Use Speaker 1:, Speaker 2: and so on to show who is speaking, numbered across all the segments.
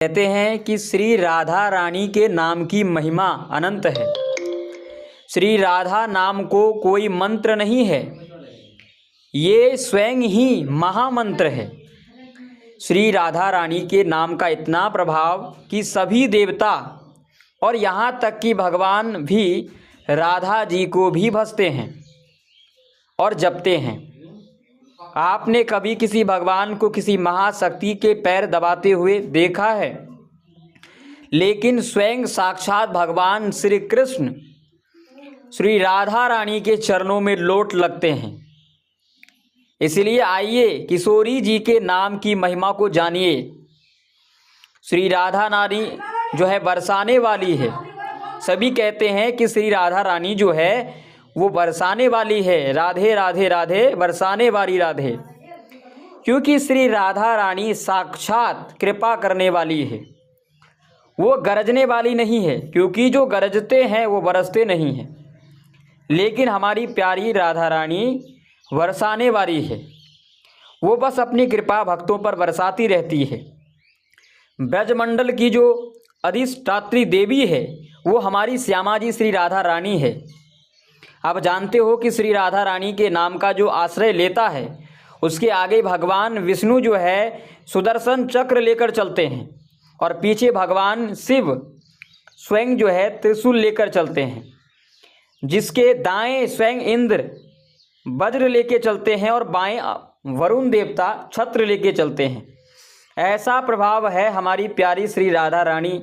Speaker 1: कहते हैं कि श्री राधा रानी के नाम की महिमा अनंत है। श्री राधा नाम को कोई मंत्र नहीं है, ये स्वयं ही महामंत्र है। श्री राधा रानी के नाम का इतना प्रभाव कि सभी देवता और यहाँ तक कि भगवान भी राधा जी को भी भजते हैं और जपते हैं। आपने कभी किसी भगवान को किसी महाशक्ति के पैर दबाते हुए देखा है? लेकिन स्वयं साक्षात भगवान श्री कृष्ण श्री राधा रानी के चरणों में लोट लगते हैं। इसलिए आइए किशोरी जी के नाम की महिमा को जानिए। श्री राधा रानी जो है बरसाने वाली है। सभी कहते हैं कि श्री राधा रानी जो है वो बरसाने वाली है। राधे राधे राधे बरसाने वाली राधे, क्योंकि श्री राधा रानी साक्षात कृपा करने वाली है। वो गरजने वाली नहीं है, क्योंकि जो गरजते हैं वो बरसते नहीं हैं। लेकिन हमारी प्यारी राधा रानी बरसाने वाली है। वो बस अपनी कृपा भक्तों पर बरसाती रहती है। ब्रजमंडल की जो अधिष्ठात्री देवी है वो हमारी श्यामा जी श्री राधा रानी है। आप जानते हो कि श्री राधा रानी के नाम का जो आश्रय लेता है उसके आगे भगवान विष्णु जो है सुदर्शन चक्र लेकर चलते हैं और पीछे भगवान शिव स्वयं जो है त्रिशूल लेकर चलते हैं, जिसके दाएं स्वयं इंद्र वज्र लेके चलते हैं और बाएं वरुण देवता छत्र लेके चलते हैं। ऐसा प्रभाव है हमारी प्यारी श्री राधा रानी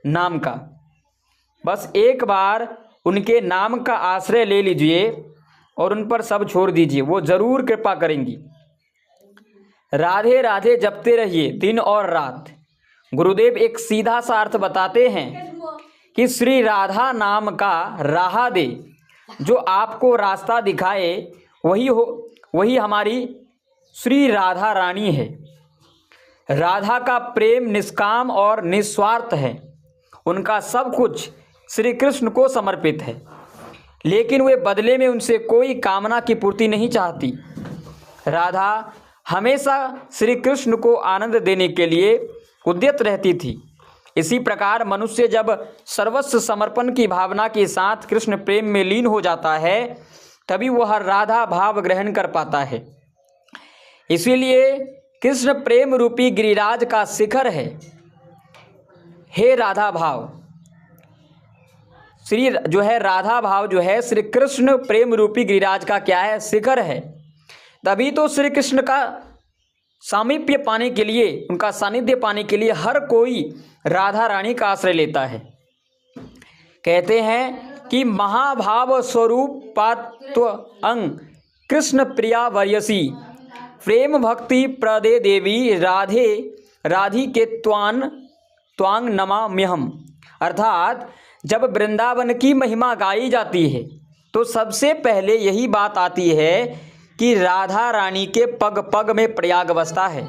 Speaker 1: नाम का। बस एक बार उनके नाम का आश्रय ले लीजिए और उन पर सब छोड़ दीजिए, वो जरूर कृपा करेंगी। राधे राधे जपते रहिए दिन और रात। गुरुदेव एक सीधा सा अर्थ बताते हैं कि श्री राधा नाम का राह दे, जो आपको रास्ता दिखाए वही हमारी श्री राधा रानी है। राधा का प्रेम निष्काम और निस्वार्थ है। उनका सब कुछ श्री कृष्ण को समर्पित है, लेकिन वे बदले में उनसे कोई कामना की पूर्ति नहीं चाहती। राधा हमेशा श्री कृष्ण को आनंद देने के लिए उद्यत रहती थी। इसी प्रकार मनुष्य जब सर्वस्व समर्पण की भावना के साथ कृष्ण प्रेम में लीन हो जाता है तभी वह राधा भाव ग्रहण कर पाता है। इसीलिए कृष्ण प्रेम रूपी गिरिराज का शिखर है। हे राधा भाव, श्री जो है राधा भाव जो है श्री कृष्ण प्रेम रूपी गिरिराज का क्या है? शिखर है। तभी तो श्री कृष्ण का सामीप्य पाने के लिए, उनका सानिध्य पाने के लिए हर कोई राधा रानी का आश्रय लेता है। कहते हैं कि महाभाव स्वरूपात्व अंग कृष्ण प्रिया वर्यसी प्रेम भक्ति प्रदे देवी राधे राधी के त्वांग नमाम्यहम। अर्थात जब वृंदावन की महिमा गाई जाती है तो सबसे पहले यही बात आती है कि राधा रानी के पग पग में प्रयाग बसता है।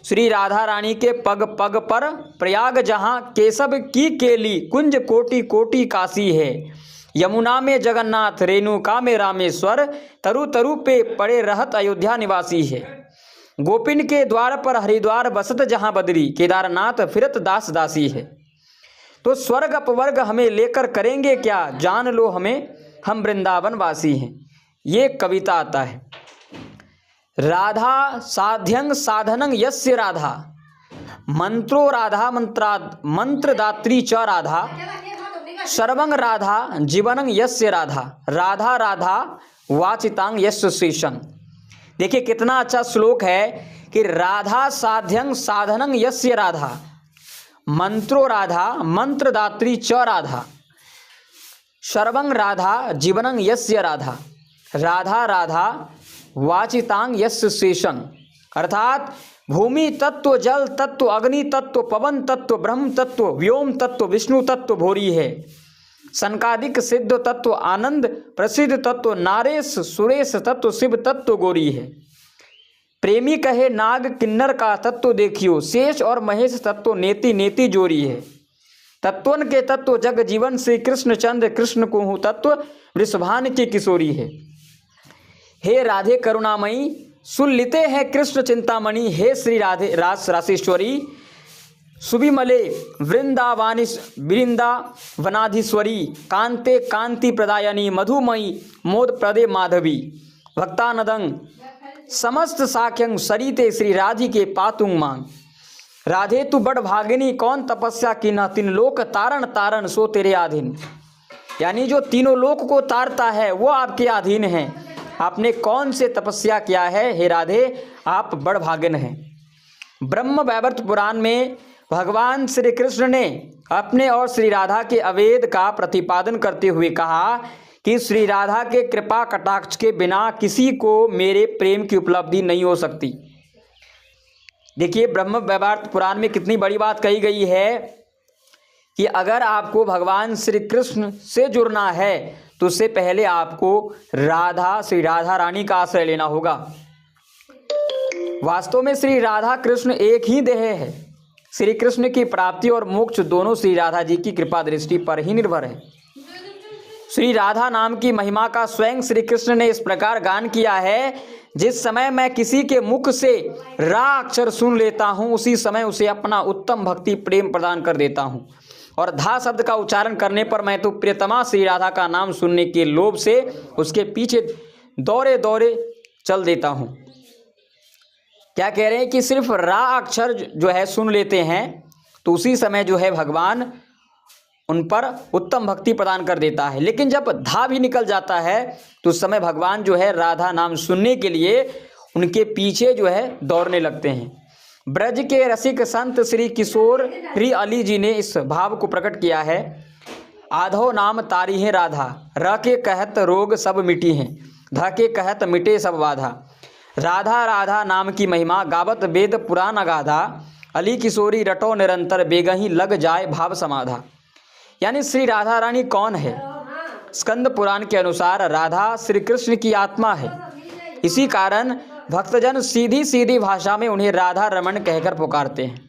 Speaker 1: श्री राधा रानी के पग पग पर प्रयाग, जहाँ केशव की केली कुंज कोटि कोटि काशी है। यमुना में जगन्नाथ, रेणुका में रामेश्वर, तरु तरु पे पड़े रहत अयोध्या निवासी है। गोपिन के द्वार पर हरिद्वार बसत जहाँ बदरी, केदारनाथ फिरत दास दासी है। तो स्वर्ग अपवर्ग हमें लेकर करेंगे क्या, जान लो हमें हम वृंदावन वासी हैं। ये कविता आता है। राधा साध्यं साधनं यस्य राधा, मंत्रो राधा मंत्रदात्री च राधा, सर्वं राधा जीवनं यस्य राधा, राधा राधा वाचितांग यस्य शेषं। देखिए कितना अच्छा श्लोक है कि राधा साध्यं साधनं यस्य राधा, मंत्रो राधा मंत्रदात्री च राधा, सर्वं राधा जीवनं यस्य राधा, राधा राधा वाचितांग यस्य शेषं। अर्थात भूमि तत्व, जल तत्व, अग्नि तत्व, पवन तत्व, ब्रह्म तत्व, व्योम तत्व, विष्णु तत्व भोरी है। सनकादिक सिद्ध तत्व, आनंद प्रसिद्ध तत्व, नारेश सुरेश तत्व, शिव तत्व गौरी है। प्रेमी कहे नाग किन्नर का तत्व देखियो, शेष और महेश तत्व नेति नेति जोरी है। तत्वन के तत्व जग जीवन श्री कृष्ण चंद्र, कृष्ण को हूँ तत्व वृषभान की किशोरी है। हे राधे करुणामयी सुन लेते हैं कृष्ण चिंतामणि, हे श्री राधे रास रासेश्वरी सुविमले वृंदावनाधीश्वरी कांते कांति प्रदायनी मधुमयी मोद प्रदे माधवी भक्तानदंग समस्त साख्यं सरिते श्री राधिके पातुंग मांग। राधे तू बड़ भागिनी कौन तपस्या की न तीन लोक तारण तारण सो तेरे अधीन। यानी जो तीनों लोक को तारता है वो आपके अधीन है। आपने कौन से तपस्या किया है हे राधे, आप बड़ भागिन हैं। ब्रह्म वैवर्त पुराण में भगवान श्री कृष्ण ने अपने और श्री राधा के अवेद का प्रतिपादन करते हुए कहा कि श्री राधा के कृपा कटाक्ष के बिना किसी को मेरे प्रेम की उपलब्धि नहीं हो सकती। देखिए ब्रह्म वैवर्त पुराण में कितनी बड़ी बात कही गई है कि अगर आपको भगवान श्री कृष्ण से जुड़ना है तो उससे पहले आपको श्री राधा रानी का आश्रय लेना होगा। वास्तव में श्री राधा कृष्ण एक ही देह है। श्री कृष्ण की प्राप्ति और मोक्ष दोनों श्री राधा जी की कृपा दृष्टि पर ही निर्भर है। श्री राधा नाम की महिमा का स्वयं श्री कृष्ण ने इस प्रकार गान किया है, जिस समय मैं किसी के मुख से रा अक्षर सुन लेता हूँ उसी समय उसे अपना उत्तम भक्ति प्रेम प्रदान कर देता हूँ, और धा शब्द का उच्चारण करने पर मैं तो प्रियतमा श्री राधा का नाम सुनने के लोभ से उसके पीछे दौड़े दौड़े चल देता हूँ। क्या कह रहे हैं कि सिर्फ रा अक्षर जो है सुन लेते हैं तो उसी समय जो है भगवान उन पर उत्तम भक्ति प्रदान कर देता है, लेकिन जब धा भी निकल जाता है तो उस समय भगवान जो है राधा नाम सुनने के लिए उनके पीछे जो है दौड़ने लगते हैं। ब्रज के रसिक संत श्री किशोर री अली जी ने इस भाव को प्रकट किया है। आधो नाम तारी है राधा, र के कहत रोग सब मिटी हैं, ध के कहत मिटे सब बाधा। राधा राधा नाम की महिमा गावत वेद पुराण अगाधा, अली किशोरी रटो निरंतर बेगही लग जाए भाव समाधा। यानी श्री राधा रानी कौन है? स्कंद पुराण के अनुसार राधा श्री कृष्ण की आत्मा है। इसी कारण भक्तजन सीधी सीधी भाषा में उन्हें राधा रमण कहकर पुकारते हैं।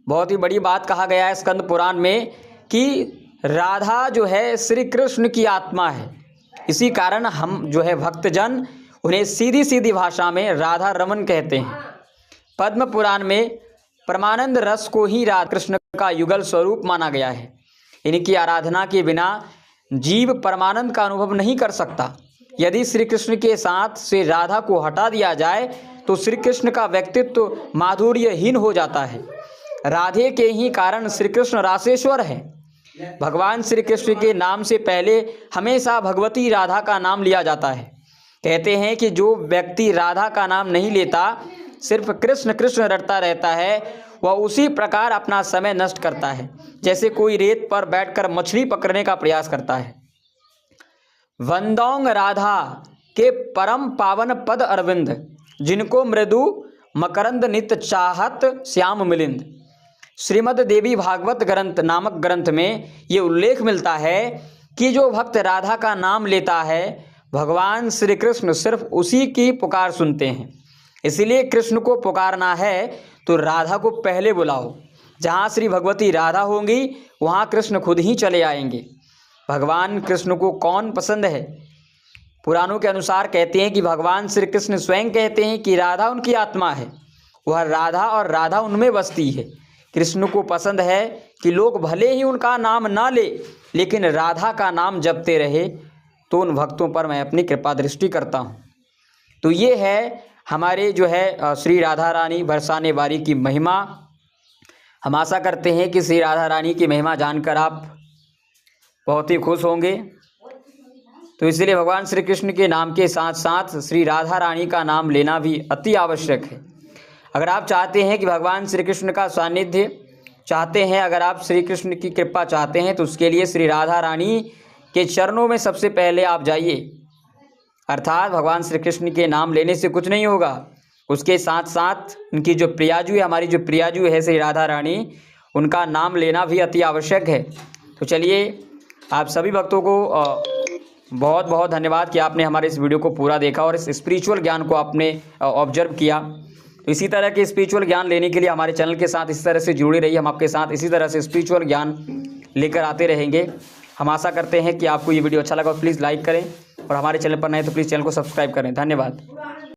Speaker 1: बहुत ही बड़ी बात कहा गया है स्कंद पुराण में कि राधा जो है श्री कृष्ण की आत्मा है। इसी कारण हम जो है भक्तजन उन्हें सीधी सीधी भाषा में राधा रमन कहते हैं। पद्म पुराण में परमानंद रस को ही राधा कृष्ण का युगल स्वरूप माना गया है। इनकी आराधना के बिना जीव परमानंद का अनुभव नहीं कर सकता। यदि श्री कृष्ण के साथ से राधा को हटा दिया जाए तो श्री कृष्ण का व्यक्तित्व माधुर्यहीन हो जाता है। राधे के ही कारण श्री कृष्ण रासेश्वर है। भगवान श्री कृष्ण के नाम से पहले हमेशा भगवती राधा का नाम लिया जाता है। कहते हैं कि जो व्यक्ति राधा का नाम नहीं लेता, सिर्फ कृष्ण कृष्ण रटता रहता है, वह उसी प्रकार अपना समय नष्ट करता है जैसे कोई रेत पर बैठकर मछली पकड़ने का प्रयास करता है। वंदौंग राधा के परम पावन पद अरविंद, जिनको मृदु मकरंद नित चाहत श्याम मिलिंद। श्रीमद् देवी भागवत ग्रंथ नामक ग्रंथ में ये उल्लेख मिलता है कि जो भक्त राधा का नाम लेता है भगवान श्री कृष्ण सिर्फ उसी की पुकार सुनते हैं। इसलिए कृष्ण को पुकारना है तो राधा को पहले बुलाओ। जहाँ श्री भगवती राधा होंगी वहाँ कृष्ण खुद ही चले आएंगे। भगवान कृष्ण को कौन पसंद है? पुराणों के अनुसार कहते हैं कि भगवान श्री कृष्ण स्वयं कहते हैं कि राधा उनकी आत्मा है, वह राधा और राधा उनमें बसती है। कृष्ण को पसंद है कि लोग भले ही उनका नाम ना ले लेकिन राधा का नाम जपते रहे, तो उन भक्तों पर मैं अपनी कृपा दृष्टि करता हूँ। तो ये है हमारे जो है श्री राधा रानी बरसाने वारी की महिमा। हम आशा करते हैं कि श्री राधा रानी की महिमा जानकर आप बहुत ही खुश होंगे। तो इसलिए भगवान श्री कृष्ण के नाम के साथ साथ श्री राधा रानी का नाम लेना भी अति आवश्यक है। अगर आप चाहते हैं कि भगवान श्री कृष्ण का सानिध्य चाहते हैं, अगर आप श्री कृष्ण की कृपा चाहते हैं, तो उसके लिए श्री राधा रानी के चरणों में सबसे पहले आप जाइए। अर्थात भगवान श्री कृष्ण के नाम लेने से कुछ नहीं होगा, उसके साथ साथ उनकी जो प्रियाजू है, हमारी जो प्रियाजू है श्री राधा रानी, उनका नाम लेना भी अति आवश्यक है। तो चलिए, आप सभी भक्तों को बहुत बहुत धन्यवाद कि आपने हमारे इस वीडियो को पूरा देखा और इस स्पिरिचुअल ज्ञान को आपने ऑब्जर्व किया। तो इसी तरह के स्पिरिचुअल ज्ञान लेने के लिए हमारे चैनल के साथ इस तरह से जुड़े रहिए। हम आपके साथ इसी तरह से स्पिरिचुअल ज्ञान लेकर आते रहेंगे। हम आशा करते हैं कि आपको ये वीडियो अच्छा लगा। प्लीज़ लाइक करें और हमारे चैनल पर नए तो प्लीज़ चैनल को सब्सक्राइब करें। धन्यवाद।